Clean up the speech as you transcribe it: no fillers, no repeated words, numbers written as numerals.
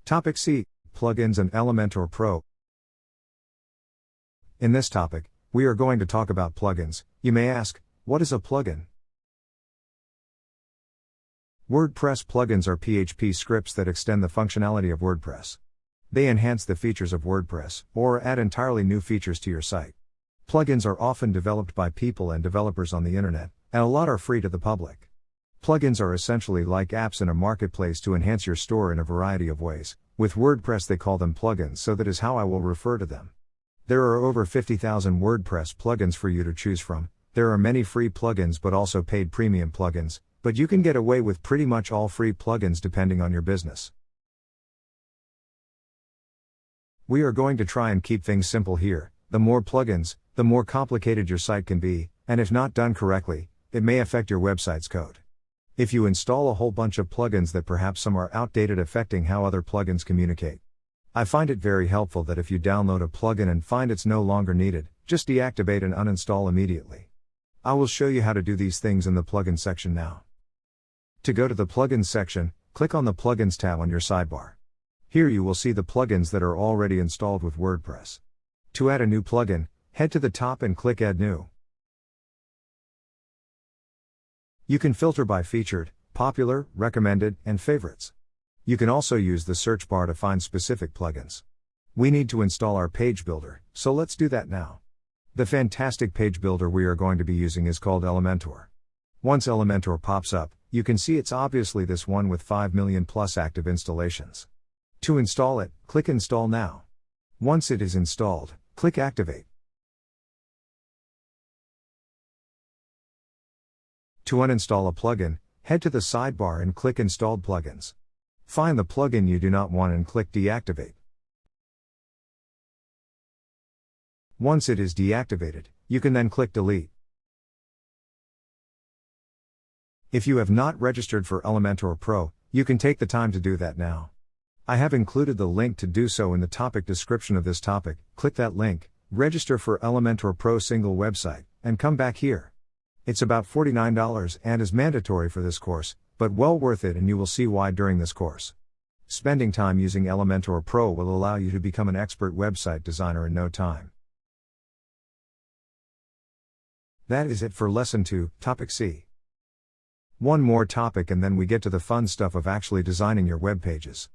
Topic C. Plugins and Elementor Pro. In this topic, we are going to talk about plugins. You may ask, what is a plugin? WordPress plugins are PHP scripts that extend the functionality of WordPress. They enhance the features of WordPress, or add entirely new features to your site. Plugins are often developed by people and developers on the internet, and a lot are free to the public. Plugins are essentially like apps in a marketplace to enhance your store in a variety of ways. With WordPress they call them plugins, so that is how I will refer to them. There are over 50,000 WordPress plugins for you to choose from. There are many free plugins but also paid premium plugins, but you can get away with pretty much all free plugins depending on your business. We are going to try and keep things simple here. The more plugins, the more complicated your site can be, and if not done correctly, it may affect your website's code. If you install a whole bunch of plugins that perhaps some are outdated, affecting how other plugins communicate. I find it very helpful that if you download a plugin and find it's no longer needed, just deactivate and uninstall immediately. I will show you how to do these things in the plugin section now. To go to the plugins section, click on the Plugins tab on your sidebar. Here you will see the plugins that are already installed with WordPress. To add a new plugin, head to the top and click Add New. You can filter by featured, popular, recommended, and favorites. You can also use the search bar to find specific plugins. We need to install our page builder, so let's do that now. The fantastic page builder we are going to be using is called Elementor. Once Elementor pops up, you can see it's obviously this one with 5 million plus active installations. To install it, click Install Now. Once it is installed, click Activate. To uninstall a plugin, head to the sidebar and click Installed Plugins. Find the plugin you do not want and click Deactivate. Once it is deactivated, you can then click Delete. If you have not registered for Elementor Pro, you can take the time to do that now. I have included the link to do so in the topic description of this topic. Click that link, register for Elementor Pro single website, and come back here. It's about $49 and is mandatory for this course, but well worth it, and you will see why during this course. Spending time using Elementor Pro will allow you to become an expert website designer in no time. That is it for Lesson 2, Topic C. One more topic and then we get to the fun stuff of actually designing your web pages.